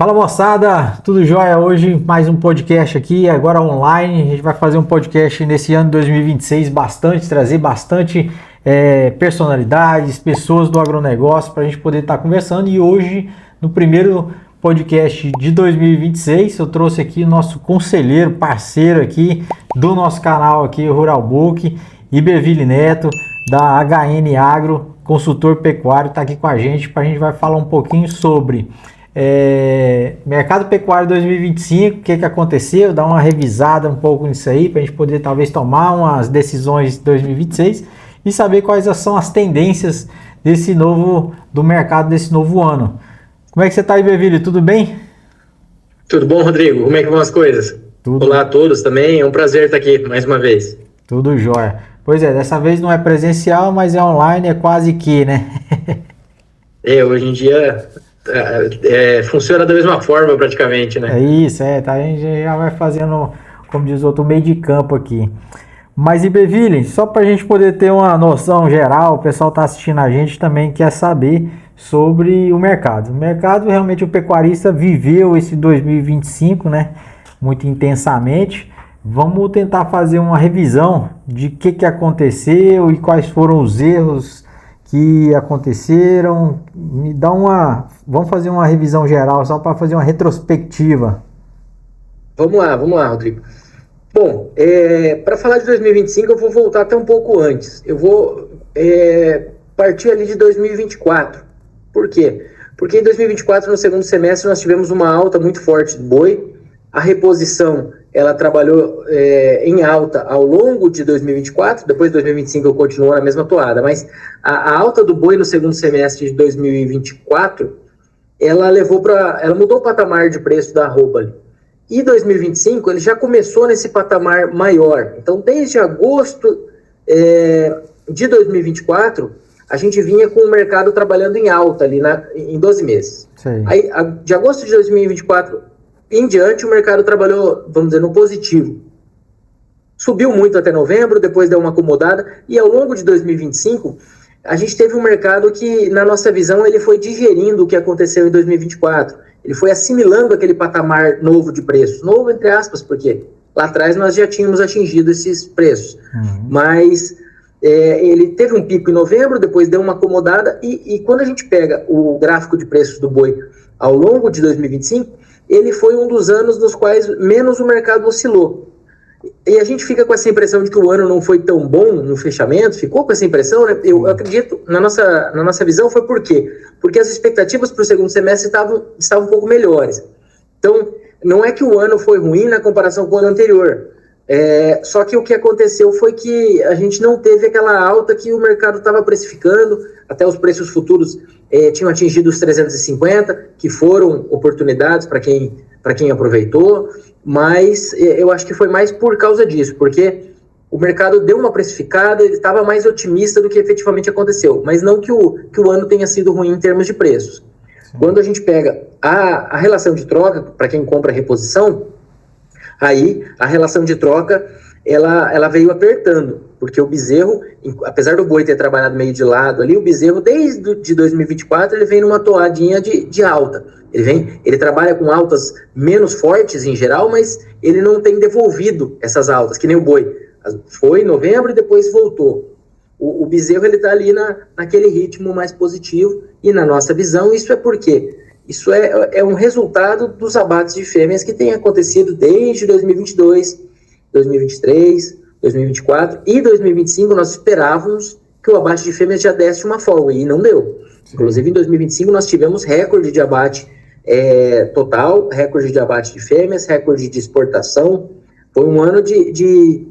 Fala moçada, tudo jóia? Hoje mais um podcast aqui, agora online. A gente vai fazer um podcast nesse ano de 2026, trazer bastante personalidades, pessoas do agronegócio para a gente poder estar conversando. E hoje, no primeiro podcast de 2026, eu trouxe aqui o nosso conselheiro, parceiro aqui do nosso canal aqui, Rural Book, Iberville Neto, da HN Agro, consultor pecuário, está aqui com a gente vai falar um pouquinho sobre mercado pecuário 2025, o que aconteceu, dar uma revisada um pouco nisso aí, para a gente poder talvez tomar umas decisões de 2026 e saber quais são as tendências do mercado desse novo ano. Como é que você está aí, Iberville? Tudo bem? Tudo bom, Rodrigo? Como é que vão as coisas? Tudo. Olá a todos também, é um prazer estar aqui mais uma vez. Tudo jóia. Pois é, dessa vez não é presencial, mas é online, é quase que, né? Hoje em dia funciona da mesma forma praticamente, né? É isso, tá, a gente já vai fazendo, como diz o outro, meio de campo aqui. Mas, Iberville, só para a gente poder ter uma noção geral, o pessoal está assistindo a gente também quer saber sobre o mercado. O mercado, realmente, o pecuarista viveu esse 2025, né, muito intensamente. Vamos tentar fazer uma revisão de o que aconteceu e quais foram os erros que aconteceram. Vamos fazer uma revisão geral, só para fazer uma retrospectiva. Vamos lá, Rodrigo. Bom, para falar de 2025, eu vou voltar até um pouco antes. Eu vou partir ali de 2024. Por quê? Porque em 2024, no segundo semestre, nós tivemos uma alta muito forte do boi. A reposição, ela trabalhou em alta ao longo de 2024, depois de 2025 continuou na mesma toada, mas a alta do boi no segundo semestre de 2024, ela mudou o patamar de preço da arroba ali. E 2025, ele já começou nesse patamar maior. Então, desde agosto de 2024, a gente vinha com o mercado trabalhando em alta ali em 12 meses. Sim. Aí, de agosto de 2024 em diante, o mercado trabalhou, vamos dizer, no positivo. Subiu muito até novembro, depois deu uma acomodada, e ao longo de 2025, a gente teve um mercado que, na nossa visão, ele foi digerindo o que aconteceu em 2024. Ele foi assimilando aquele patamar novo de preços. Novo, entre aspas, porque lá atrás nós já tínhamos atingido esses preços. Uhum. Mas ele teve um pico em novembro, depois deu uma acomodada, e quando a gente pega o gráfico de preços do boi ao longo de 2025, ele foi um dos anos nos quais menos o mercado oscilou. E a gente fica com essa impressão de que o ano não foi tão bom no fechamento, ficou com essa impressão, né? Eu acredito, na nossa visão, foi por quê? Porque as expectativas para o segundo semestre estavam um pouco melhores. Então, não é que o ano foi ruim na comparação com o ano anterior, só que o que aconteceu foi que a gente não teve aquela alta que o mercado estava precificando, até os preços futuros tinham atingido os 350, que foram oportunidades para quem aproveitou, mas eu acho que foi mais por causa disso, porque o mercado deu uma precificada, ele estava mais otimista do que efetivamente aconteceu, mas não que o ano tenha sido ruim em termos de preços. Sim. Quando a gente pega a relação de troca, para quem compra reposição, aí a relação de troca ela veio apertando, porque o bezerro, apesar do boi ter trabalhado meio de lado ali, o bezerro desde de 2024 ele vem numa toadinha de alta. Ele trabalha com altas menos fortes em geral, mas ele não tem devolvido essas altas, que nem o boi. Foi em novembro e depois voltou. O bezerro ele está ali naquele ritmo mais positivo, e na nossa visão isso é por quê? Isso é um resultado dos abates de fêmeas que tem acontecido desde 2022, 2023, 2024 e 2025. Nós esperávamos que o abate de fêmeas já desse uma folga, e não deu. Sim. Inclusive, em 2025, nós tivemos recorde de abate total, recorde de abate de fêmeas, recorde de exportação. Foi um ano de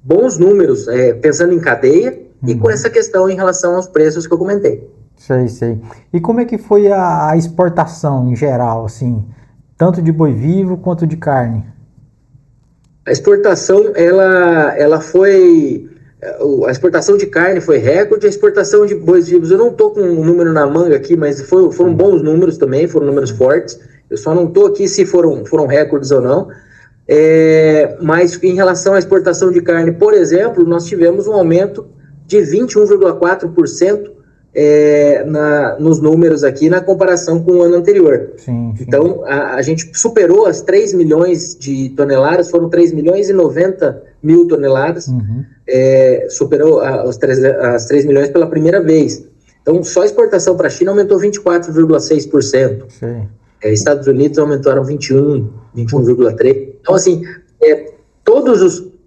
bons números, pensando em cadeia, e com essa questão em relação aos preços que eu comentei. Sei. E como é que foi a exportação em geral, assim, tanto de boi vivo quanto de carne? A exportação, ela foi... A exportação de carne foi recorde, a exportação de bois vivos, eu não estou com um número na manga aqui, mas foram bons números também, foram números fortes. Eu só não estou aqui se foram recordes ou não. Mas em relação à exportação de carne, por exemplo, nós tivemos um aumento de 21,4% nos números aqui na comparação com o ano anterior. Sim. Então, a gente superou as 3 milhões de toneladas, foram 3 milhões e 90 mil toneladas, superou as 3 milhões pela primeira vez. Então, só a exportação para a China aumentou 24,6%. Estados Unidos aumentaram 21,3%. Então, assim,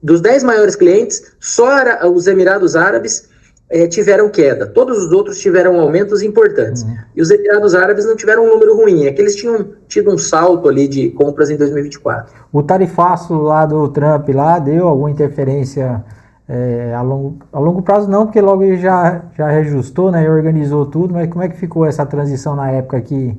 dos 10 maiores clientes, só os Emirados Árabes tiveram queda. Todos os outros tiveram aumentos importantes. E os Emirados Árabes não tiveram um número ruim, é que eles tinham tido um salto ali de compras em 2024. O tarifaço lá do Trump lá deu alguma interferência a longo prazo? Não, porque logo ele já reajustou, né, e organizou tudo, mas como é que ficou essa transição na época aqui?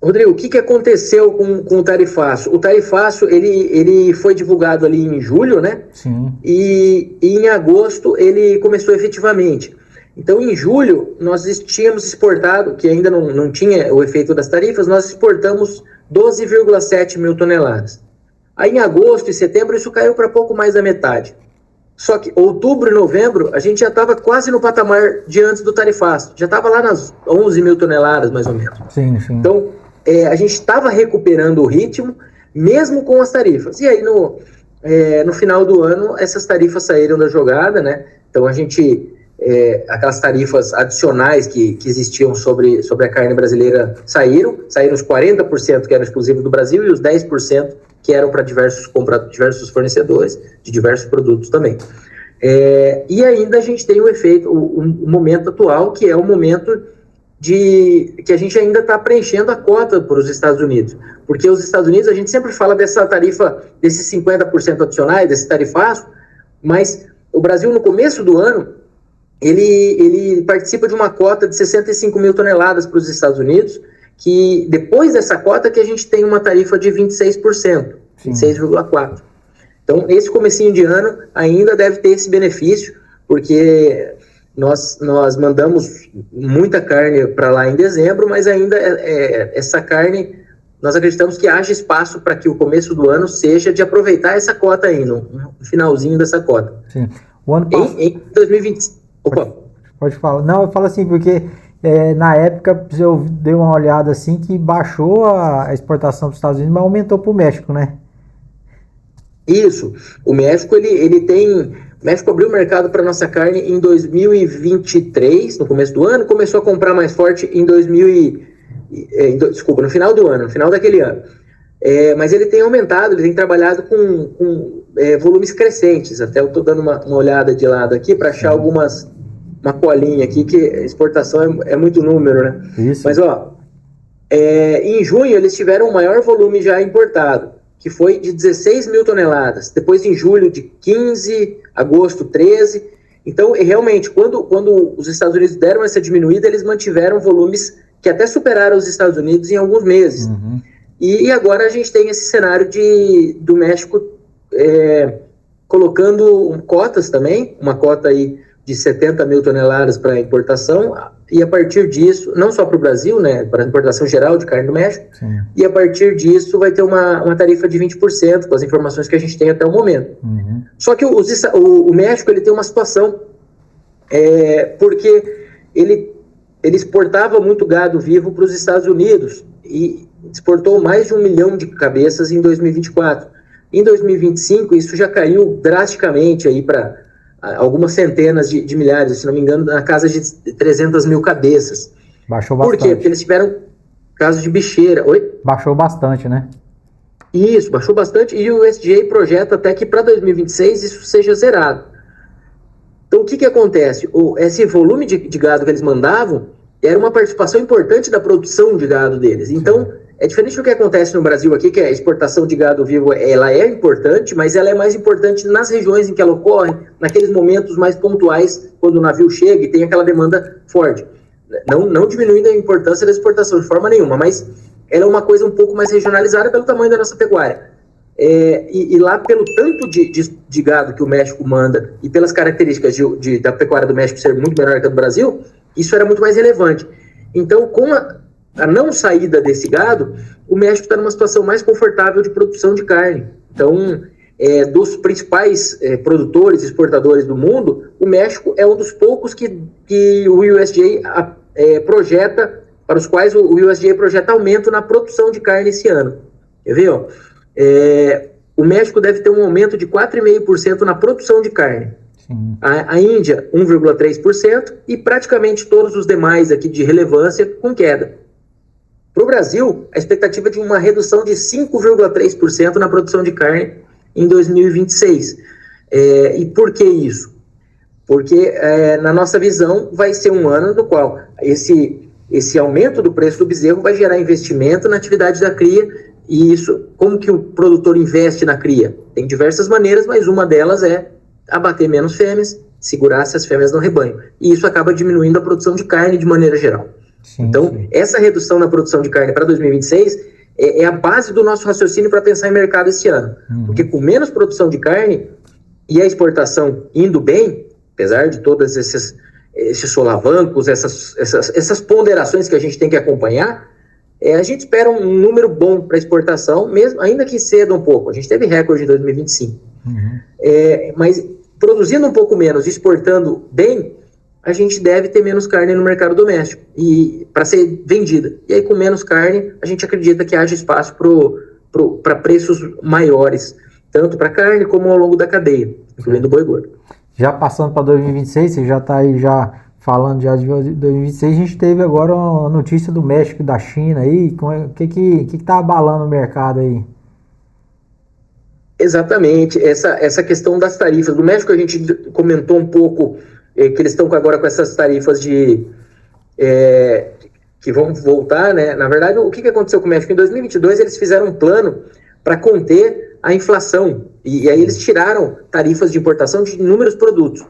Rodrigo, o que aconteceu com o tarifaço? O tarifaço, ele foi divulgado ali em julho, né? Sim. E em agosto ele começou efetivamente. Então, em julho, nós tínhamos exportado, que ainda não tinha o efeito das tarifas, nós exportamos 12,7 mil toneladas. Aí, em agosto e setembro, isso caiu para pouco mais da metade. Só que outubro e novembro, a gente já estava quase no patamar de antes do tarifaço. Já estava lá nas 11 mil toneladas, mais ou menos. Sim. Então, a gente estava recuperando o ritmo, mesmo com as tarifas. E aí, no final do ano, essas tarifas saíram da jogada, né? Então, aquelas tarifas adicionais que existiam sobre a carne brasileira saíram os 40% que eram exclusivos do Brasil e os 10% que eram para diversos fornecedores de diversos produtos também. E ainda a gente tem o efeito, o momento atual, que é o momento que a gente ainda está preenchendo a cota para os Estados Unidos. Porque os Estados Unidos, a gente sempre fala dessa tarifa, desses 50% adicionais, desse tarifaço, mas o Brasil, no começo do ano, ele participa de uma cota de 65 mil toneladas para os Estados Unidos, que depois dessa cota que a gente tem uma tarifa de 26%, 26,4%. Então, esse comecinho de ano ainda deve ter esse benefício, porque nós mandamos muita carne para lá em dezembro, mas ainda essa carne, nós acreditamos que haja espaço para que o começo do ano seja de aproveitar essa cota aí, no finalzinho dessa cota. Sim. O ano passado... Em 2020... Opa. Pode falar. Não, eu falo assim, porque na época eu dei uma olhada assim que baixou a exportação para os Estados Unidos, mas aumentou para o México, né? Isso. O México, o México abriu o mercado para nossa carne em 2023, no começo do ano, começou a comprar mais forte no final do ano, no final daquele ano. Mas ele tem aumentado, ele tem trabalhado com volumes crescentes. Até eu estou dando uma olhada de lado aqui para achar uma colinha aqui, que exportação é muito número, né? Isso. Mas, em junho eles tiveram o maior volume já importado, que foi de 16 mil toneladas. Depois, em julho, de 15, agosto, 13. Então, realmente, quando os Estados Unidos deram essa diminuída, eles mantiveram volumes que até superaram os Estados Unidos em alguns meses. E agora a gente tem esse cenário do México colocando cotas também, uma cota aí de 70 mil toneladas para importação, e a partir disso, não só para o Brasil, né, para a importação geral de carne do México, e a partir disso vai ter uma tarifa de 20%, com as informações que a gente tem até o momento. Só que o México ele tem uma situação, porque ele exportava muito gado vivo para os Estados Unidos, e exportou mais de 1 milhão de cabeças em 2024. Em 2025, isso já caiu drasticamente aí para algumas centenas de milhares, se não me engano, na casa de 300 mil cabeças. Baixou bastante. Por quê? Porque eles tiveram casos de bicheira. Oi? Baixou bastante, né? Isso, baixou bastante, e o USDA projeta até que para 2026 isso seja zerado. Então, o que acontece? Esse volume de gado que eles mandavam era uma participação importante da produção de gado deles. Então, é diferente do que acontece no Brasil aqui, que a exportação de gado vivo ela é importante, mas ela é mais importante nas regiões em que ela ocorre, naqueles momentos mais pontuais, quando o navio chega e tem aquela demanda forte. Não diminuindo a importância da exportação de forma nenhuma, mas ela é uma coisa um pouco mais regionalizada pelo tamanho da nossa pecuária. E lá, pelo tanto de gado que o México manda e pelas características da pecuária do México ser muito menor que a do Brasil, isso era muito mais relevante. Então, com a não saída desse gado, o México está numa situação mais confortável de produção de carne. Então, dos principais produtores e exportadores do mundo, o México é um dos poucos que o USDA projeta, para os quais o USDA projeta aumento na produção de carne esse ano. Quer ver? Ó? O México deve ter um aumento de 4,5% na produção de carne. A Índia, 1,3%, e praticamente todos os demais aqui de relevância com queda. Para o Brasil, a expectativa é de uma redução de 5,3% na produção de carne em 2026. E por que isso? Porque, na nossa visão, vai ser um ano no qual esse aumento do preço do bezerro vai gerar investimento na atividade da cria. E isso, como que o produtor investe na cria? Tem diversas maneiras, mas uma delas é abater menos fêmeas, segurar essas fêmeas no rebanho. E isso acaba diminuindo a produção de carne de maneira geral. Então, essa redução na produção de carne para 2026 é a base do nosso raciocínio para pensar em mercado esse ano. Porque com menos produção de carne e a exportação indo bem, apesar de todos esses solavancos, essas ponderações que a gente tem que acompanhar, a gente espera um número bom para exportação, mesmo, ainda que ceda um pouco. A gente teve recorde em 2025. Mas produzindo um pouco menos, exportando bem, a gente deve ter menos carne no mercado doméstico para ser vendida. E aí, com menos carne, a gente acredita que haja espaço para preços maiores, tanto para carne como ao longo da cadeia, incluindo o boi gordo. Já passando para 2026, você já está aí falando de 2026, a gente teve agora uma notícia do México e da China aí. O que está abalando o mercado aí? Exatamente, essa questão das tarifas. Do México a gente comentou um pouco que eles estão agora com essas tarifas que vão voltar, né? Na verdade, o que aconteceu com o México? Em 2022 eles fizeram um plano para conter a inflação, e aí eles tiraram tarifas de importação de inúmeros produtos.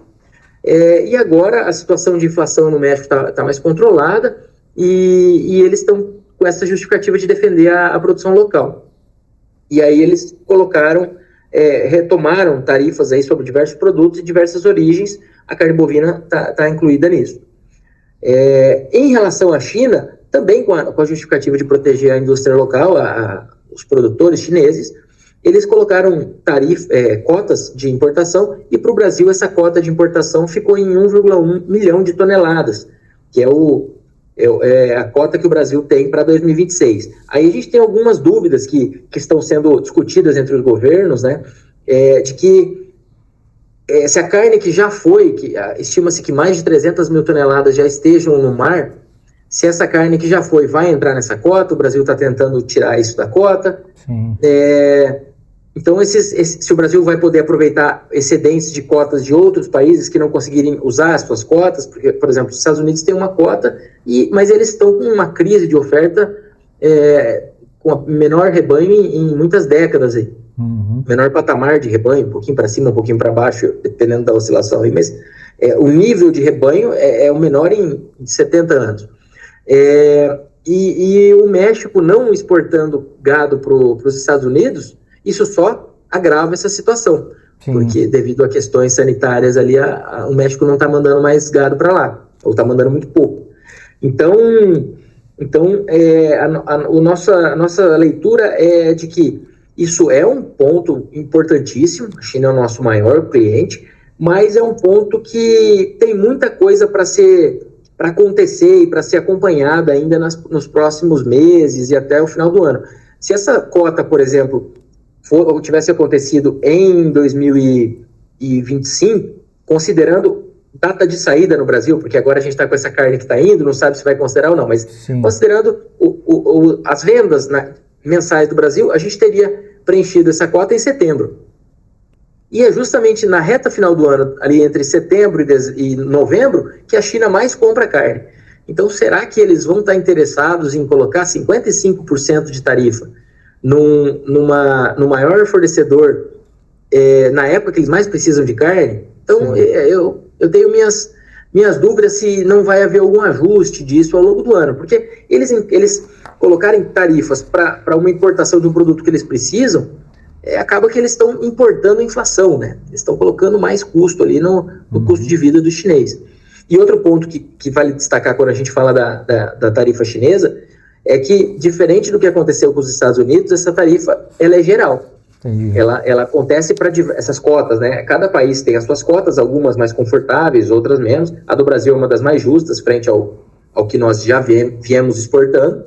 E agora a situação de inflação no México está mais controlada, e eles estão com essa justificativa de defender a produção local. E aí eles retomaram tarifas aí sobre diversos produtos e diversas origens. A carne bovina está incluída nisso. Em relação à China, também com a justificativa de proteger a indústria local, os produtores chineses, eles colocaram cotas de importação, e para o Brasil essa cota de importação ficou em 1,1 milhão de toneladas, que é a cota que o Brasil tem para 2026. Aí a gente tem algumas dúvidas que estão sendo discutidas entre os governos, né, de que se a carne que já foi, estima-se que mais de 300 mil toneladas já estejam no mar, se essa carne que já foi vai entrar nessa cota, o Brasil está tentando tirar isso da cota. Então, se o Brasil vai poder aproveitar excedentes de cotas de outros países que não conseguirem usar as suas cotas, porque, por exemplo, os Estados Unidos têm uma cota, mas eles estão com uma crise de oferta com a menor rebanho em muitas décadas aí. Menor patamar de rebanho, um pouquinho para cima, um pouquinho para baixo, dependendo da oscilação aí, mas o nível de rebanho é o menor em 70 anos. E o México não exportando gado para os Estados Unidos, isso só agrava essa situação. Porque devido a questões sanitárias ali, o México não está mandando mais gado para lá, ou está mandando muito pouco. Então a nossa leitura é de que isso é um ponto importantíssimo. A China é o nosso maior cliente, mas é um ponto que tem muita coisa para acontecer e para ser acompanhada ainda nos próximos meses e até o final do ano. Se essa cota, por exemplo, tivesse acontecido em 2025, considerando data de saída no Brasil, porque agora a gente está com essa carne que está indo, não sabe se vai considerar ou não, mas considerando as vendas mensais do Brasil, a gente teria preenchido essa cota em setembro. E é justamente na reta final do ano, ali entre setembro e novembro, que a China mais compra carne. Então, será que eles vão estar interessados em colocar 55% de tarifa no maior fornecedor na época que eles mais precisam de carne? Então, eu tenho minhas dúvidas se não vai haver algum ajuste disso ao longo do ano, porque eles colocarem tarifas para uma importação de um produto que eles precisam, acaba que eles estão importando a inflação, né? Eles estão colocando mais custo ali no custo de vida do chinês. E outro ponto que vale destacar quando a gente fala da tarifa chinesa é que, diferente do que aconteceu com os Estados Unidos, essa tarifa ela é geral. Entendi. Ela acontece para essas cotas, né? Cada país tem as suas cotas, algumas mais confortáveis, outras menos. A do Brasil é uma das mais justas, frente ao que nós já viemos exportando,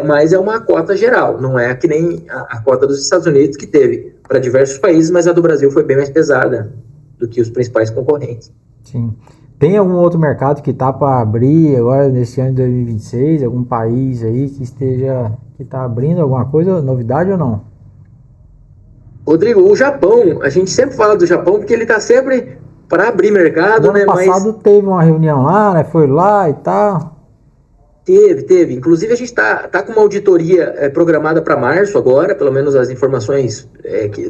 mas é uma cota geral, não é que nem a cota dos Estados Unidos, que teve para diversos países, mas a do Brasil foi bem mais pesada do que os principais concorrentes. Sim. Tem algum outro mercado que está para abrir agora nesse ano de 2026? Algum país aí que está abrindo alguma coisa, novidade ou não? Rodrigo, o Japão, a gente sempre fala do Japão porque ele está sempre para abrir mercado, No ano passado teve uma reunião lá, né? Foi lá e tal. Teve. Inclusive a gente tá com uma auditoria programada para março agora, pelo menos as informações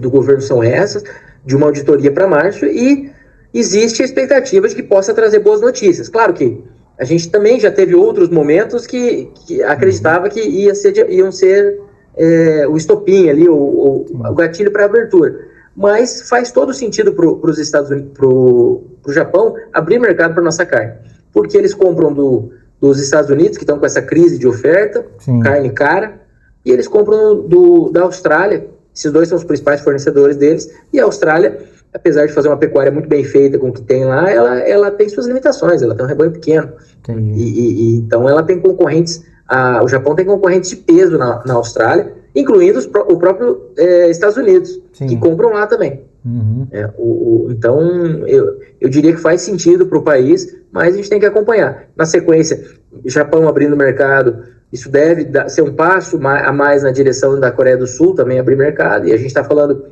do governo são essas, de uma auditoria para março, e existe a expectativa de que possa trazer boas notícias. Claro que a gente também já teve outros momentos que acreditava que iam ser o estopim ali, o gatilho para abertura. Mas faz todo sentido para os Estados Unidos, para o Japão, abrir mercado para nossa carne. Porque eles compram dos Estados Unidos, que estão com essa crise de oferta, sim, carne cara, e eles compram da Austrália. Esses dois são os principais fornecedores deles, e a Austrália, apesar de fazer uma pecuária muito bem feita com o que tem lá, ela tem suas limitações, ela tem um rebanho pequeno. Então ela tem concorrentes, o Japão tem concorrentes de peso na Austrália, incluindo o próprio Estados Unidos, sim, que compram lá também. Uhum. Então, eu diria que faz sentido para o país, mas a gente tem que acompanhar. Na sequência, Japão abrindo mercado, isso deve ser um passo a mais na direção da Coreia do Sul também abrir mercado, e a gente está falando,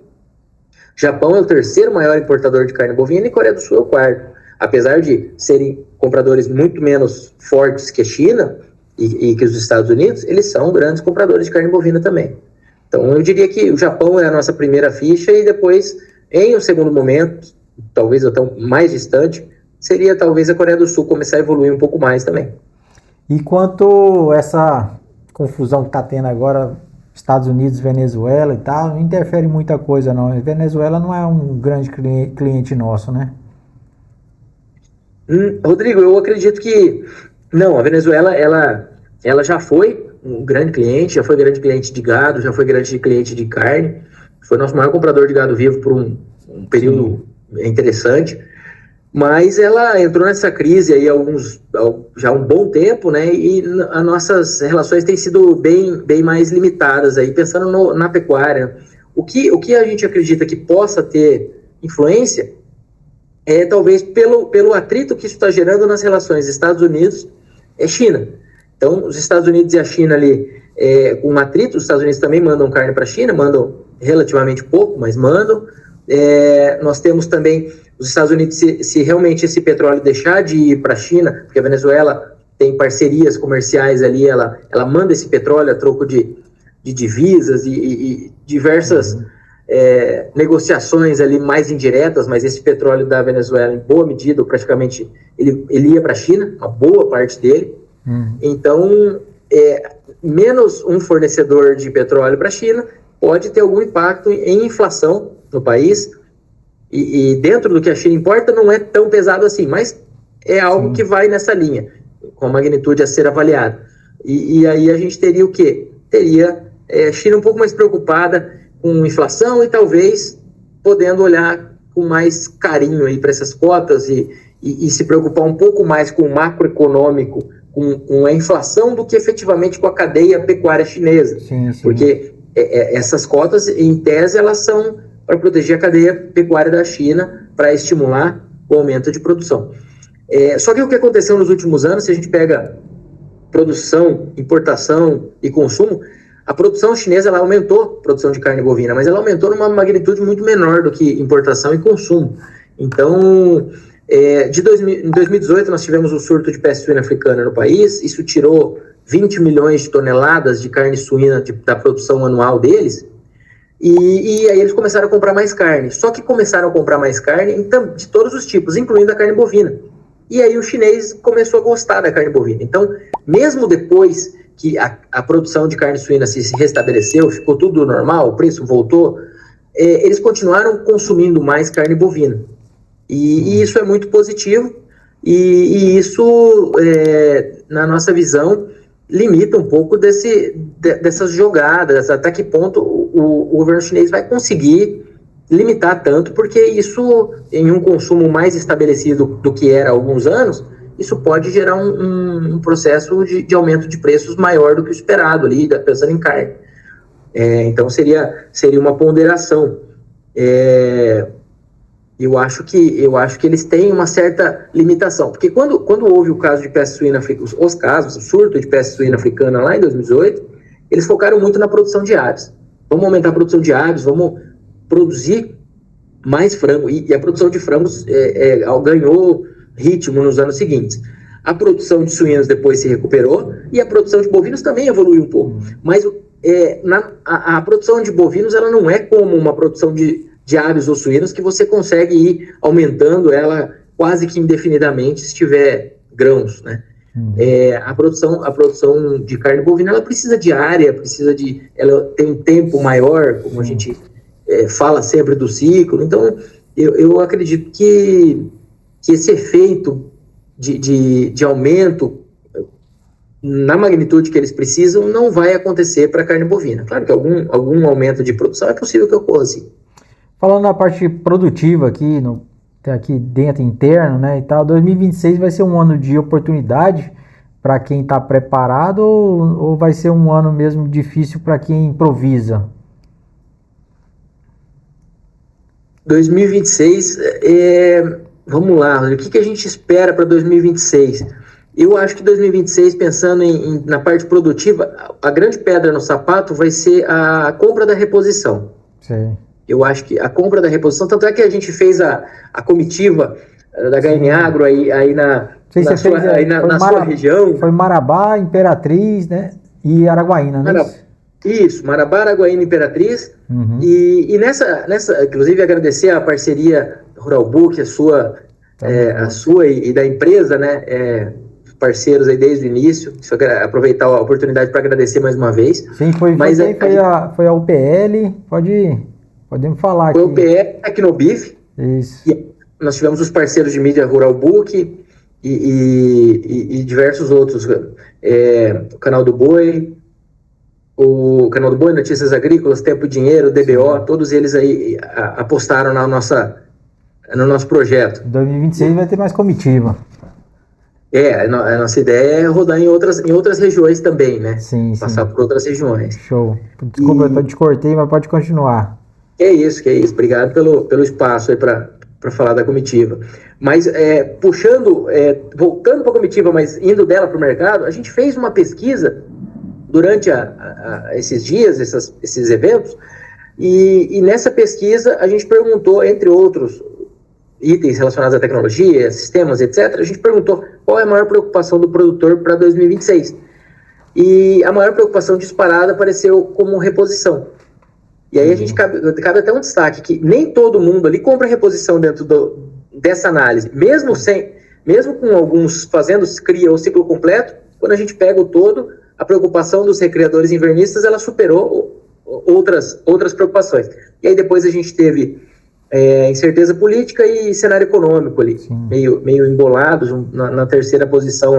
Japão é o terceiro maior importador de carne bovina e Coreia do Sul é o quarto. Apesar de serem compradores muito menos fortes que a China e que os Estados Unidos, eles são grandes compradores de carne bovina também. Então, eu diria que o Japão é a nossa primeira ficha, e depois, em um segundo momento, talvez até mais distante, seria talvez a Coreia do Sul começar a evoluir um pouco mais também. E quanto essa confusão que está tendo agora, Estados Unidos, Venezuela e tal, não interfere muita coisa não. A Venezuela não é um grande cliente nosso, né? Rodrigo, eu acredito que não, a Venezuela ela já foi um grande cliente, já foi grande cliente de gado, já foi grande cliente de carne, foi nosso maior comprador de gado vivo por um período interessante, mas ela entrou nessa crise aí já há um bom tempo, né, e as nossas relações têm sido bem mais limitadas aí, pensando na pecuária. O que a gente acredita que possa ter influência talvez pelo atrito que isso está gerando nas relações Estados Unidos e China. Então, os Estados Unidos e a China ali, com atrito, os Estados Unidos também mandam carne para a China, mandam relativamente pouco, mas mandam. Nós temos também os Estados Unidos, se realmente esse petróleo deixar de ir para a China, porque a Venezuela tem parcerias comerciais ali, ela manda esse petróleo a troco de divisas e diversas negociações ali mais indiretas, mas esse petróleo da Venezuela, em boa medida, praticamente, ele ia para a China, uma boa parte dele. Então, menos um fornecedor de petróleo para a China pode ter algum impacto em inflação no país, e dentro do que a China importa não é tão pesado assim, mas é algo que vai nessa linha, com a magnitude a ser avaliada. E aí a gente teria o quê? Teria a China um pouco mais preocupada com inflação e talvez podendo olhar com mais carinho aí para essas cotas e se preocupar um pouco mais com o macroeconômico, com a inflação, do que efetivamente com a cadeia pecuária chinesa. Sim. Porque essas cotas, em tese, elas são para proteger a cadeia pecuária da China, para estimular o aumento de produção. Só que o que aconteceu nos últimos anos, se a gente pega produção, importação e consumo, a produção chinesa ela aumentou, a produção de carne bovina, mas ela aumentou numa magnitude muito menor do que importação e consumo. Então, em 2018 nós tivemos um surto de peste suína africana no país, isso tirou 20 milhões de toneladas de carne suína da produção anual deles, e aí eles começaram a comprar mais carne. Só que começaram a comprar mais carne de todos os tipos, incluindo a carne bovina. E aí o chinês começou a gostar da carne bovina. Então, mesmo depois que a produção de carne suína se restabeleceu, ficou tudo normal, o preço voltou, eles continuaram consumindo mais carne bovina. E isso é muito positivo, e isso, na nossa visão, limita um pouco dessas jogadas, até que ponto o governo chinês vai conseguir limitar tanto, porque isso, em um consumo mais estabelecido do que era há alguns anos, isso pode gerar um processo de aumento de preços maior do que o esperado ali, pensando em carne. Então seria uma ponderação. Eu acho que eles têm uma certa limitação, porque quando houve o caso de peste suína africana, o surto de peste suína africana lá em 2018, eles focaram muito na produção de aves. Vamos aumentar a produção de aves, vamos produzir mais frango, e a produção de frangos ganhou ritmo nos anos seguintes. A produção de suínos depois se recuperou, e a produção de bovinos também evoluiu um pouco, mas a produção de bovinos ela não é como uma produção de aves ou suínos que você consegue ir aumentando ela quase que indefinidamente se tiver grãos, né? A produção de carne bovina ela precisa de área, ela tem um tempo maior, como a gente fala sempre do ciclo. Então eu acredito que esse efeito de aumento na magnitude que eles precisam não vai acontecer para a carne bovina. Claro que algum aumento de produção é possível que ocorra, sim. Falando na parte produtiva aqui dentro, interno, né, e tal, 2026 vai ser um ano de oportunidade para quem está preparado ou vai ser um ano mesmo difícil para quem improvisa? 2026, vamos lá, o que a gente espera para 2026? Eu acho que 2026, pensando na parte produtiva, a grande pedra no sapato vai ser a compra da reposição. Sim. Eu acho que a compra da reposição, tanto é que a gente fez a comitiva da HN Agro aí na sua região. Foi Marabá, Imperatriz, né? E Araguaína, né? Isso, Marabá, Araguaína, Imperatriz. Uhum. E nessa, inclusive, agradecer a parceria Rural Book, a sua e da empresa, né? Parceiros aí desde o início. Só quero aproveitar a oportunidade para agradecer mais uma vez. Sim, foi a UPL, podemos falar aqui. Foi o UPL, Tecnobif. Isso. E nós tivemos os parceiros de mídia Rural Book e diversos outros. O Canal do Boi, Notícias Agrícolas, Tempo e Dinheiro, DBO, todos eles aí apostaram no nosso projeto. 2026 vai ter mais comitiva. A nossa ideia é rodar em outras regiões também, né? Sim. Passar por outras regiões. Show. Desculpa, eu te cortei, mas pode continuar. Que é isso. Obrigado pelo espaço aí para falar da comitiva. Mas voltando para a comitiva, mas indo dela para o mercado, a gente fez uma pesquisa durante esses dias, esses eventos, e nessa pesquisa a gente perguntou, entre outros itens relacionados à tecnologia, sistemas, etc., a gente perguntou qual é a maior preocupação do produtor para 2026. E a maior preocupação disparada apareceu como reposição. E aí a gente cabe até um destaque, que nem todo mundo ali compra reposição dentro dessa análise. Mesmo com alguns fazendo cria ou ciclo completo, quando a gente pega o todo, a preocupação dos recriadores invernistas, ela superou outras preocupações. E aí depois a gente teve incerteza política e cenário econômico ali, meio embolados na terceira posição,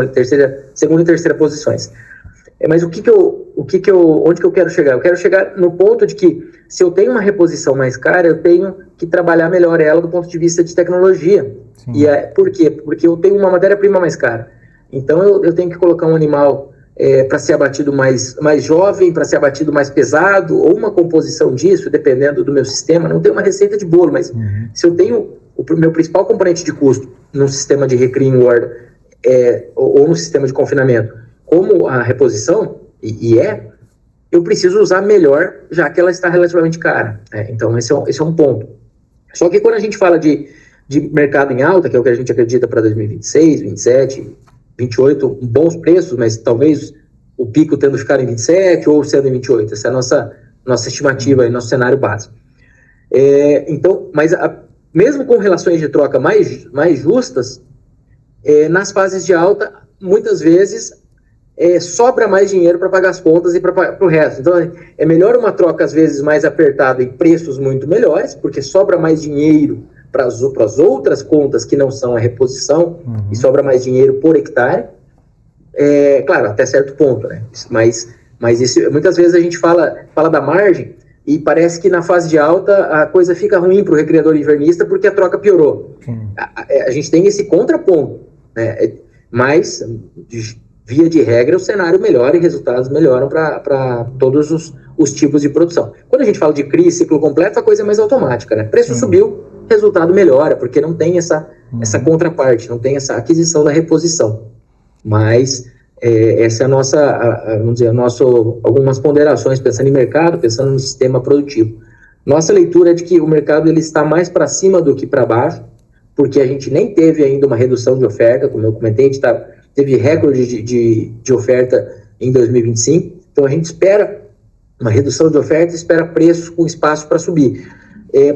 segunda e terceira posições. Mas onde que eu quero chegar? Eu quero chegar no ponto de que, se eu tenho uma reposição mais cara, eu tenho que trabalhar melhor ela do ponto de vista de tecnologia. Sim. E por quê? Porque eu tenho uma matéria-prima mais cara. Então eu tenho que colocar um animal para ser abatido mais jovem, para ser abatido mais pesado, ou uma composição disso, dependendo do meu sistema. Não tem uma receita de bolo, mas se eu tenho o meu principal componente de custo num sistema de recria em horda, ou no sistema de confinamento, como a reposição, eu preciso usar melhor, já que ela está relativamente cara. Então esse é um ponto. Só que quando a gente fala de mercado em alta, que é o que a gente acredita para 2026, 2027, 28, bons preços, mas talvez o pico tendo ficado em 27 ou sendo em 28. Essa é a nossa estimativa, nosso cenário básico. Então, mas mesmo com relações de troca mais justas, nas fases de alta, muitas vezes sobra mais dinheiro para pagar as contas e para o resto. Então, é melhor uma troca, às vezes, mais apertada em preços muito melhores, porque sobra mais dinheiro para as outras contas que não são a reposição, e sobra mais dinheiro por hectare, claro, até certo ponto, né? Mas muitas vezes a gente fala da margem e parece que na fase de alta a coisa fica ruim para o recriador invernista porque a troca piorou. A gente tem esse contraponto, né? Mas, via de regra, o cenário melhora e resultados melhoram para todos os tipos de produção. Quando a gente fala de CRI, ciclo completo, a coisa é mais automática, né? Preço subiu, resultado melhora, porque não tem essa contraparte, não tem essa aquisição da reposição. Mas essa é a nossa, vamos dizer, algumas ponderações pensando em mercado, pensando no sistema produtivo. Nossa leitura é de que o mercado ele está mais para cima do que para baixo, porque a gente nem teve ainda uma redução de oferta, como eu comentei, a gente teve recorde de oferta em 2025, então a gente espera uma redução de oferta, espera preços com espaço para subir.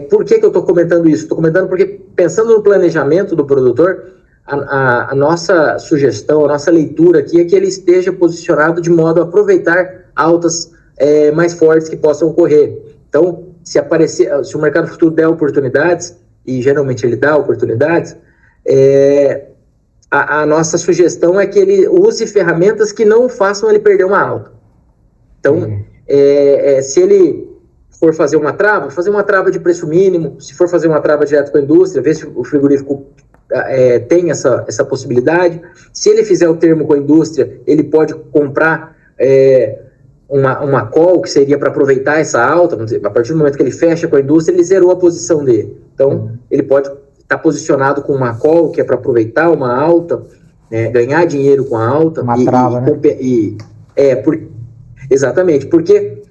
Por que eu estou comentando isso? Estou comentando porque, pensando no planejamento do produtor, a nossa sugestão, a nossa leitura aqui é que ele esteja posicionado de modo a aproveitar altas mais fortes que possam ocorrer. Então, se o mercado futuro der oportunidades, e geralmente ele dá oportunidades, a nossa sugestão é que ele use ferramentas que não façam ele perder uma alta. Então, se ele for fazer uma trava de preço mínimo, se for fazer uma trava direto com a indústria, ver se o frigorífico tem essa possibilidade. Se ele fizer o termo com a indústria, ele pode comprar uma call, que seria para aproveitar essa alta, vamos dizer, a partir do momento que ele fecha com a indústria, ele zerou a posição dele. Então, ele pode estar posicionado com uma call, que é para aproveitar uma alta, né, ganhar dinheiro com a alta. Uma trava, né? Exatamente, porque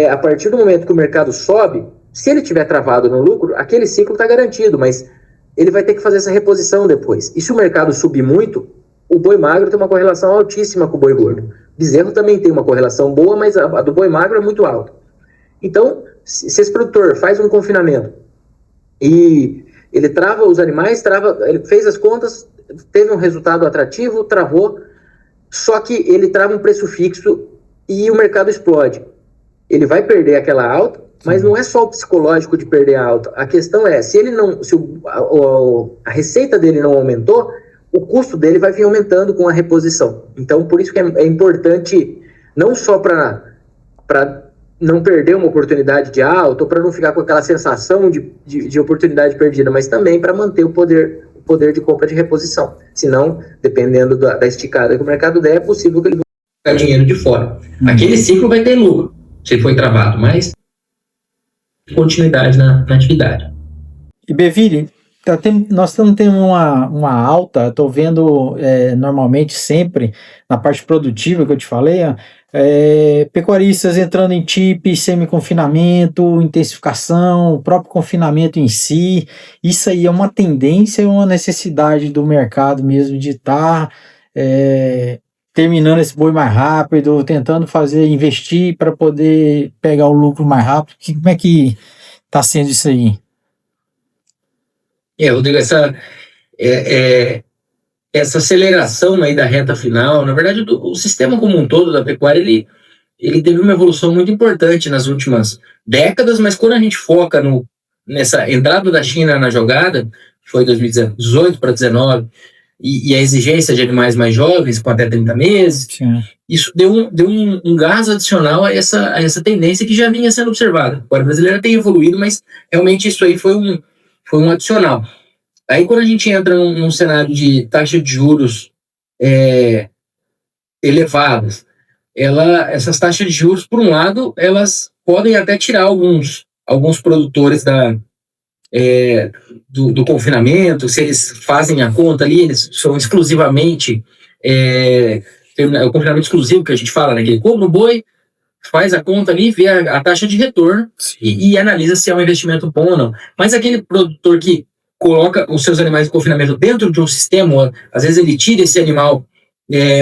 a partir do momento que o mercado sobe, se ele tiver travado no lucro, aquele ciclo está garantido, mas ele vai ter que fazer essa reposição depois. E se o mercado subir muito, o boi magro tem uma correlação altíssima com o boi gordo. Bezerro também tem uma correlação boa, mas a do boi magro é muito alta. Então, se esse produtor faz um confinamento e ele trava os animais, ele fez as contas, teve um resultado atrativo, travou, só que ele trava um preço fixo e o mercado explode. Ele vai perder aquela alta, mas não é só o psicológico de perder a alta. A questão é, se a receita dele não aumentou, o custo dele vai vir aumentando com a reposição. Então, por isso que é importante, não só para não perder uma oportunidade de alta, ou para não ficar com aquela sensação de oportunidade perdida, mas também para manter o poder de compra de reposição. Senão, dependendo da esticada que o mercado der, é possível que ele vá dinheiro de fora. Aquele ciclo vai ter lucro, se foi travado, mas continuidade na atividade. E Beville, nós estamos tendo uma alta, estou vendo normalmente sempre na parte produtiva que eu te falei, pecuaristas entrando em TIP, semi-confinamento, intensificação, o próprio confinamento em si. Isso aí é uma tendência, é uma necessidade do mercado mesmo de estar terminando esse boi mais rápido, tentando investir para poder pegar o lucro mais rápido. Como é que está sendo isso aí? Rodrigo, essa aceleração aí da reta final, na verdade, o sistema como um todo da pecuária, ele teve uma evolução muito importante nas últimas décadas, mas quando a gente foca nessa entrada da China na jogada, que foi 2018 para 2019, e a exigência de animais mais jovens, com até 30 meses, sim, isso deu um gás adicional a essa tendência que já vinha sendo observada. A pecuária brasileira tem evoluído, mas realmente isso aí foi um adicional. Aí quando a gente entra num cenário de taxa de juros elevadas, essas taxas de juros, por um lado, elas podem até tirar alguns produtores do confinamento. Se eles fazem a conta ali, eles são exclusivamente o confinamento exclusivo que a gente fala, né? Que ele compra o boi, faz a conta ali, vê a taxa de retorno e analisa se é um investimento bom ou não. Mas aquele produtor que coloca os seus animais em confinamento dentro de um sistema, às vezes ele tira esse animal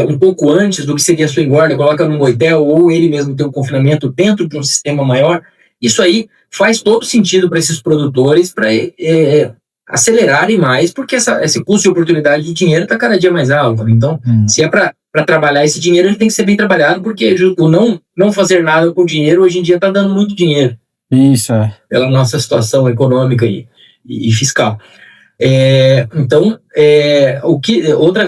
um pouco antes do que seria a sua engorda, coloca num motel, ou ele mesmo tem um confinamento dentro de um sistema maior. Isso aí faz todo sentido para esses produtores, para acelerarem mais, porque esse custo de oportunidade de dinheiro está cada dia mais alto. Então, se é para trabalhar esse dinheiro, ele tem que ser bem trabalhado, porque o não fazer nada com dinheiro hoje em dia está dando muito dinheiro. Isso, pela nossa situação econômica e fiscal. Então,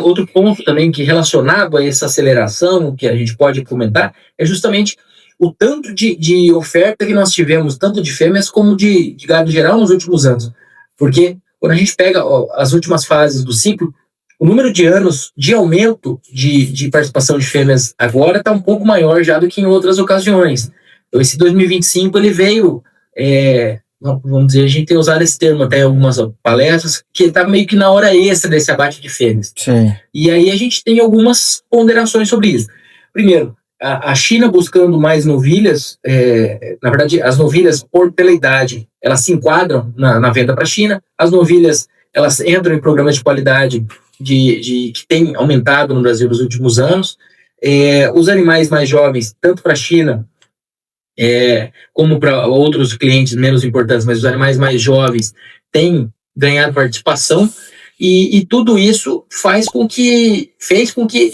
outro ponto também que relacionado a essa aceleração que a gente pode comentar é justamente o tanto de oferta que nós tivemos, tanto de fêmeas como de gado geral nos últimos anos. Porque quando a gente pega as últimas fases do ciclo, o número de anos de aumento de participação de fêmeas agora está um pouco maior já do que em outras ocasiões. Então, esse 2025 ele veio, vamos dizer, a gente tem usado esse termo até em algumas palestras, que está meio que na hora extra desse abate de fêmeas. Sim. E aí a gente tem algumas ponderações sobre isso. Primeiro, a China buscando mais novilhas, na verdade, as novilhas, pela idade, elas se enquadram na venda para a China. As novilhas, elas entram em programas de qualidade que tem aumentado no Brasil nos últimos anos. Os animais mais jovens, tanto para a China como para outros clientes menos importantes, mas os animais mais jovens têm ganhado participação. E tudo isso fez com que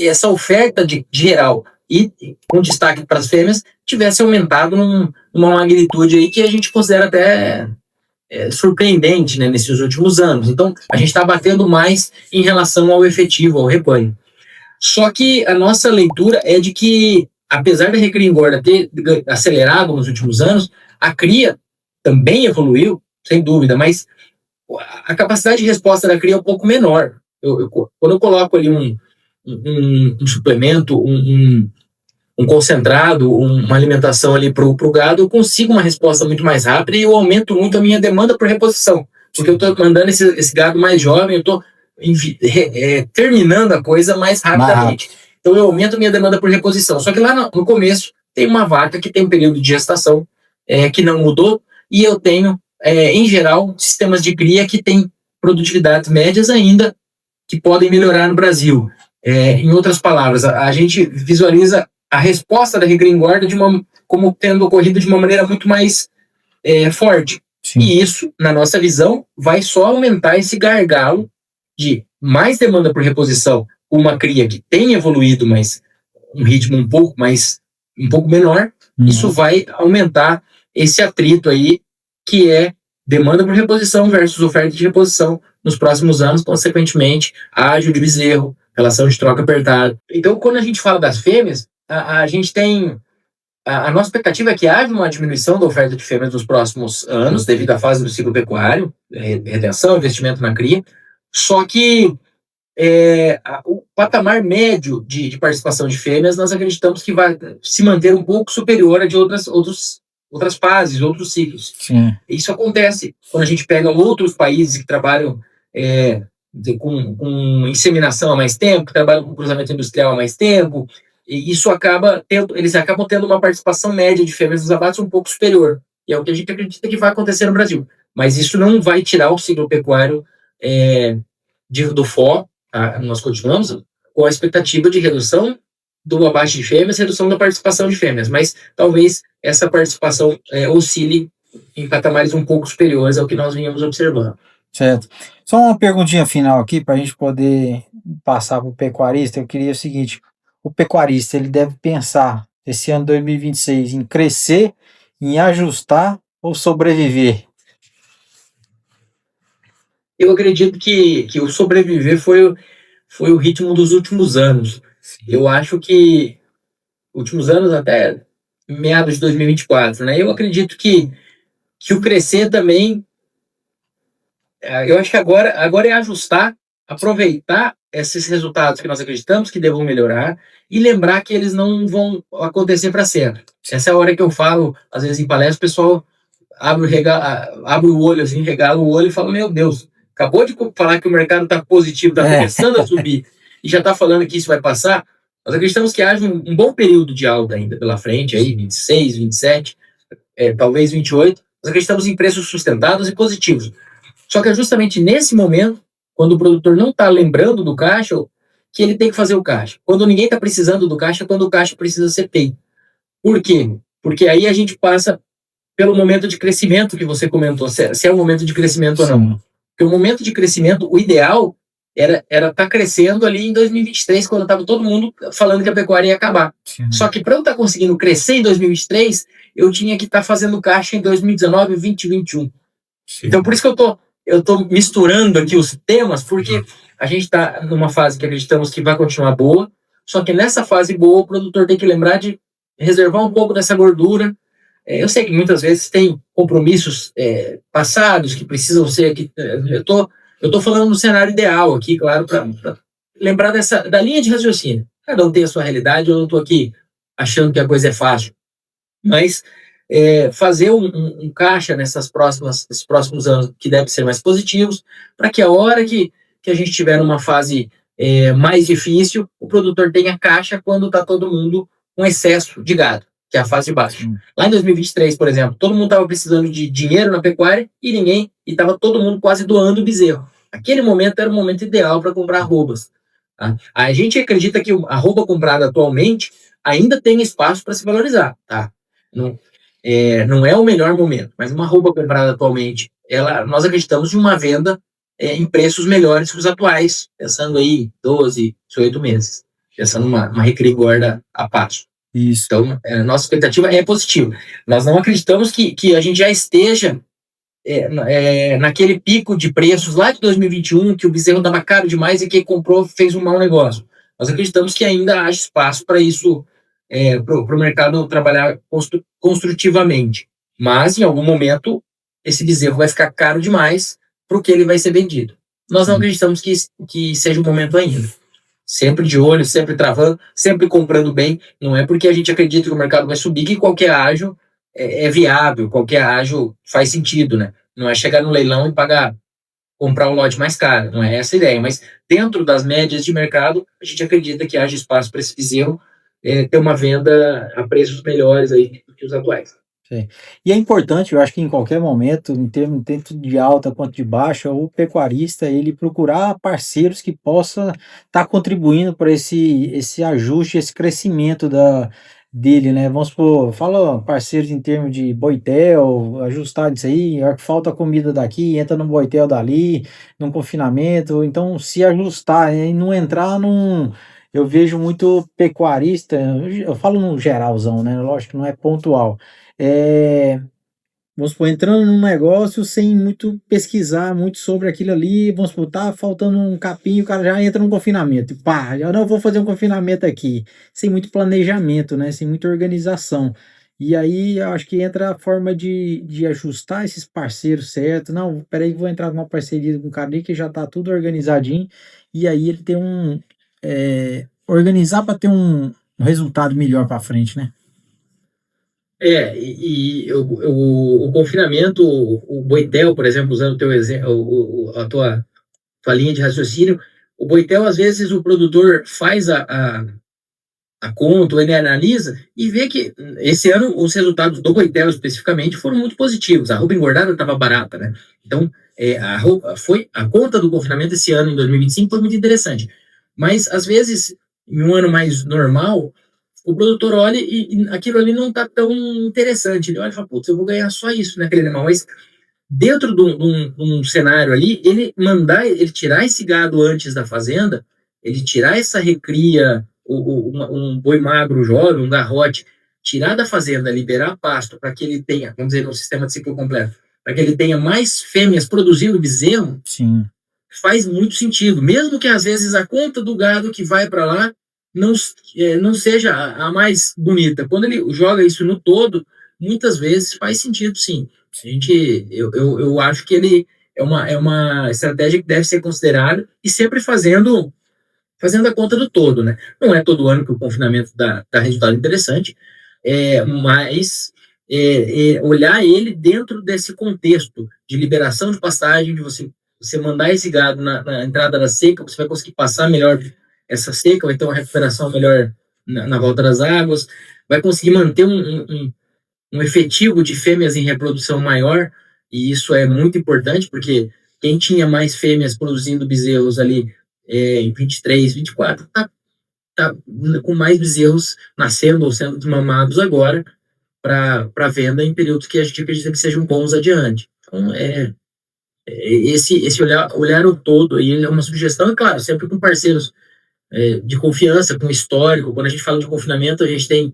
essa oferta de geral e com destaque para as fêmeas tivesse aumentado numa magnitude aí que a gente considera até surpreendente, né, nesses últimos anos. Então, a gente está batendo mais em relação ao efetivo, ao rebanho. Só que a nossa leitura é de que, apesar da recria engorda ter acelerado nos últimos anos, a cria também evoluiu, sem dúvida, mas a capacidade de resposta da cria é um pouco menor. Quando eu coloco ali um suplemento, um concentrado, uma alimentação ali para o gado, eu consigo uma resposta muito mais rápida e eu aumento muito a minha demanda por reposição, porque eu estou mandando esse gado mais jovem, eu estou terminando a coisa mais rapidamente. Então eu aumento a minha demanda por reposição. Só que lá no começo tem uma vaca que tem um período de gestação que não mudou, e eu tenho, em geral, sistemas de cria que têm produtividades médias ainda que podem melhorar no Brasil. Em outras palavras, a gente visualiza a resposta da recria engorda como tendo ocorrido de uma maneira muito mais forte. Sim. E isso, na nossa visão, vai só aumentar esse gargalo de mais demanda por reposição, uma cria que tem evoluído, mas um ritmo um pouco menor. Isso vai aumentar esse atrito aí, que é demanda por reposição versus oferta de reposição nos próximos anos, consequentemente, ágio de bezerro, relação de troca apertada. Então, quando a gente fala das fêmeas, a gente tem... A nossa expectativa é que haja uma diminuição da oferta de fêmeas nos próximos anos, devido à fase do ciclo pecuário, retenção, investimento na cria. Só que o patamar médio de participação de fêmeas, nós acreditamos que vai se manter um pouco superior a de outras fases, outros ciclos. Sim. Isso acontece quando a gente pega outros países que trabalham com inseminação há mais tempo, que trabalham com cruzamento industrial há mais tempo, e isso eles acabam tendo uma participação média de fêmeas nos abates um pouco superior. E é o que a gente acredita que vai acontecer no Brasil. Mas isso não vai tirar o ciclo pecuário do FO. Nós continuamos com a expectativa de redução do abate de fêmeas, redução da participação de fêmeas, mas talvez essa participação oscile em patamares um pouco superiores ao que nós vínhamos observando. Certo. Só uma perguntinha final aqui para a gente poder passar para o pecuarista. Eu queria o seguinte: o pecuarista ele deve pensar esse ano 2026 em crescer, em ajustar ou sobreviver? Eu acredito que o sobreviver foi o ritmo dos últimos anos. Sim. Eu acho que últimos anos até meados de 2024, né? Eu acredito que o crescer também, eu acho que agora é ajustar, aproveitar esses resultados que nós acreditamos que devam melhorar e lembrar que eles não vão acontecer para sempre. Essa é a hora que eu falo, às vezes em palestra, o pessoal abre o olho, assim, regala o olho e fala: meu Deus, acabou de falar que o mercado está positivo, está começando a subir, e já está falando que isso vai passar. Nós acreditamos que haja um bom período de alta ainda pela frente, aí 26, 27, talvez 28. Nós acreditamos em preços sustentados e positivos. Só que é justamente nesse momento, quando o produtor não está lembrando do caixa, que ele tem que fazer o caixa. Quando ninguém está precisando do caixa, quando o caixa precisa ser feito. Por quê? Porque aí a gente passa pelo momento de crescimento que você comentou, se é um momento de crescimento ou não. Porque o momento de crescimento, o ideal era estar crescendo ali em 2023, quando estava todo mundo falando que a pecuária ia acabar. Sim. Só que para eu estar conseguindo crescer em 2023, eu tinha que estar fazendo caixa em 2019, 2020, 2021. Sim. Então, por isso que eu estou eu estou misturando aqui os temas porque a gente está numa fase que acreditamos que vai continuar boa, só que nessa fase boa o produtor tem que lembrar de reservar um pouco dessa gordura. Eu sei que muitas vezes tem compromissos passados que precisam ser aqui. Eu tô falando no cenário ideal aqui, claro, para lembrar da linha de raciocínio. Cada um tem a sua realidade, eu não estou aqui achando que a coisa é fácil. Mas fazer um caixa nesses próximos anos que devem ser mais positivos, para que a hora que a gente tiver numa fase mais difícil, o produtor tenha caixa quando está todo mundo com excesso de gado, que é a fase de baixo. Lá em 2023, por exemplo, todo mundo estava precisando de dinheiro na pecuária e estava todo mundo quase doando bezerro. Aquele momento era o momento ideal para comprar arrobas. Tá? A gente acredita que a arroba comprada atualmente ainda tem espaço para se valorizar. Tá? Não é o melhor momento, mas uma arroba comprada atualmente, nós acreditamos em uma venda em preços melhores que os atuais, pensando aí 12, 18 meses, pensando uma recria engorda a passo. Isso. Então, nossa expectativa é positiva. Nós não acreditamos que a gente já esteja naquele pico de preços lá de 2021, que o bezerro estava caro demais e quem comprou fez um mau negócio. Nós acreditamos que ainda há espaço para isso, para o mercado trabalhar construtivamente. Mas, em algum momento, esse bezerro vai ficar caro demais para o que ele vai ser vendido. Nós não acreditamos que seja o momento ainda. Sempre de olho, sempre travando, sempre comprando bem. Não é porque a gente acredita que o mercado vai subir que qualquer ágio é viável, qualquer ágio faz sentido, né? Não é chegar no leilão e comprar um lote mais caro. Não é essa a ideia. Mas dentro das médias de mercado, a gente acredita que haja espaço para esse bezerro ter uma venda a preços melhores aí do que os atuais. Sim. E é importante, eu acho que em qualquer momento, em termos tanto de alta quanto de baixa, o pecuarista ele procurar parceiros que possam estar contribuindo para esse ajuste, esse crescimento dele, né? Vamos supor, fala parceiros em termos de boitel, ajustar isso aí, a hora que falta comida daqui, entra no boitel dali, num confinamento, então se ajustar e não entrar num. Eu vejo muito pecuarista, eu falo no geralzão, né? Lógico que não é pontual. Vamos supor, entrando num negócio sem muito pesquisar muito sobre aquilo ali, vamos supor, tá faltando um capim, o cara já entra num confinamento, e pá, eu não vou fazer um confinamento aqui, sem muito planejamento, né, sem muita organização. E aí, eu acho que entra a forma de ajustar esses parceiros certo. Não, peraí, vou entrar numa parceria com um cara ali que já tá tudo organizadinho, e aí ele tem organizar para ter um resultado melhor para frente, né? O confinamento, o boitel, por exemplo, usando o teu exemplo, a tua linha de raciocínio, o boitel, às vezes, o produtor faz a conta, ele analisa e vê que esse ano os resultados do boitel especificamente foram muito positivos. A roupa engordada estava barata, né? Então, a conta do confinamento esse ano, em 2025, foi muito interessante. Mas, às vezes, em um ano mais normal, o produtor olha e aquilo ali não está tão interessante. Ele olha e fala, putz, eu vou ganhar só isso naquele animal. Mas dentro de um cenário ali, ele tirar esse gado antes da fazenda, ele tirar essa recria, um boi magro jovem, um garrote, tirar da fazenda, liberar pasto para que ele tenha, vamos dizer, um sistema de ciclo completo, para que ele tenha mais fêmeas produzindo bezerro, Sim. Faz muito sentido. Mesmo que às vezes a conta do gado que vai para lá não seja a mais bonita. Quando ele joga isso no todo, muitas vezes faz sentido, sim. Eu acho que ele é uma estratégia que deve ser considerada e sempre fazendo a conta do todo, né? Não é todo ano que o confinamento dá resultado interessante, mas olhar ele dentro desse contexto de liberação de pastagem, de você mandar esse gado na entrada da seca, você vai conseguir passar melhor essa seca, vai ter uma recuperação melhor na volta das águas, vai conseguir manter um efetivo de fêmeas em reprodução maior, e isso é muito importante, porque quem tinha mais fêmeas produzindo bezerros ali em 23, 24, tá com mais bezerros nascendo ou sendo desmamados agora para venda em períodos que a gente acredita que sejam bons adiante. Então, esse olhar o todo aí é uma sugestão, e claro, sempre com parceiros de confiança, com histórico. Quando a gente fala de confinamento, a gente tem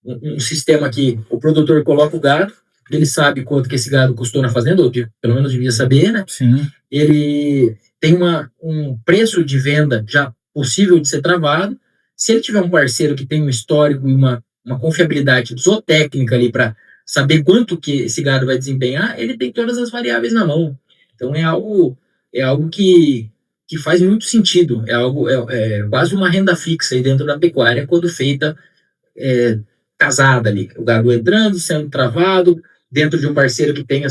um sistema que o produtor coloca o gado, porque ele sabe quanto que esse gado custou na fazenda, ou pelo menos devia saber, né? Sim. Ele tem um preço de venda já possível de ser travado. Se ele tiver um parceiro que tem um histórico e uma confiabilidade zootécnica ali para saber quanto que esse gado vai desempenhar, ele tem todas as variáveis na mão. Então é algo que faz muito sentido, é quase uma renda fixa aí dentro da pecuária quando feita casada ali, o gado entrando, sendo travado, dentro de um parceiro que tem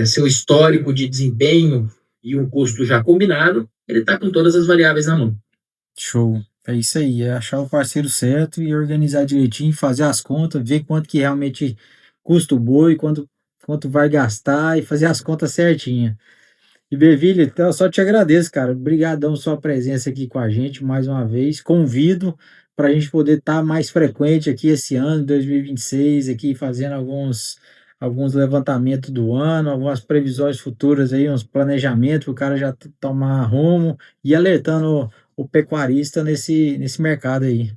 seu histórico de desempenho e um custo já combinado, ele está com todas as variáveis na mão. Show. É isso aí, é achar o parceiro certo e organizar direitinho, fazer as contas, ver quanto que realmente custa o boi, quanto vai gastar e fazer as contas certinho. E Bervilha, então eu só te agradeço, cara. Obrigadão sua presença aqui com a gente mais uma vez. Convido para a gente poder estar mais frequente aqui esse ano, 2026, aqui fazendo alguns levantamentos do ano, algumas previsões futuras aí, uns planejamentos para o cara já tomar rumo e alertando o pecuarista nesse mercado aí.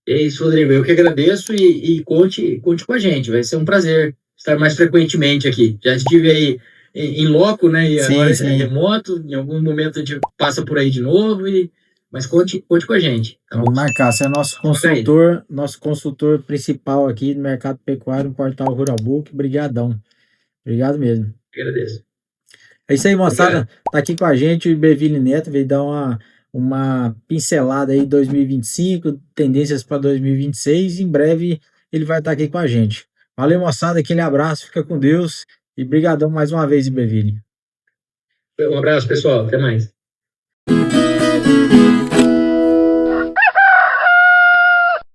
É isso, Rodrigo. Eu que agradeço e conte com a gente. Vai ser um prazer estar mais frequentemente aqui. Já estive aí em loco, né? E agora é remoto. Em algum momento a gente passa por aí de novo. Mas conte com a gente. Tá Vamos bom? marcar. Você é nosso consultor principal aqui do mercado pecuário no portal Rural Book. Obrigadão. Obrigado mesmo. Agradeço. É isso aí, moçada. Tá aqui com a gente o Bervilli Neto, veio dar uma pincelada aí 2025, tendências para 2026. Em breve ele vai estar aqui com a gente. Valeu, moçada. Aquele abraço, fica com Deus e brigadão mais uma vez, Bervilli. Um abraço, pessoal. Até mais.